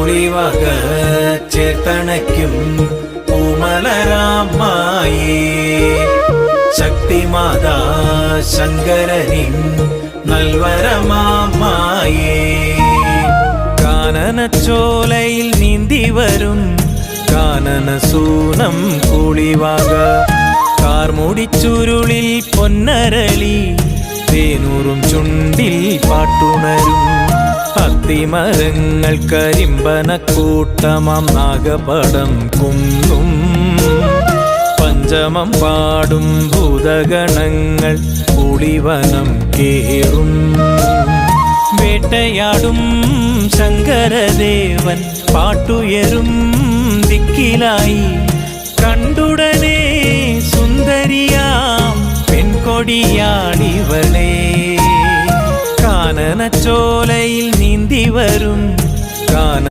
കുളിവക ചേർത്തണയ്ക്കും പൂമലരാമായേ ശക്തിമാതാ ശങ്കരനിൻ നൽവരമാമായേ കാനനച്ചോലയിൽ നീന്തി വരും കാനനസൂനം കുളിവക കാർമുടിച്ചുരുളിൽ പൊന്നരളി തേനൂറും ചുണ്ടിൽ പാട്ടുണരും അത്തിമരങ്ങൾ കരിമ്പനക്കൂട്ടമാം നാഗപടം കുന്നും പഞ്ചമം പാടും ഭൂതഗണങ്ങൾ കുളിവനം കേറും വേട്ടയാടും ശങ്കരദേവൻ പാട്ടുയരും ദിക്കിലായി കണ്ടുടനെ സുന്ദരിയാം പെൺകൊടിയാളിവളെ കാനനച്ചോലയിൽ നീന്തി വരും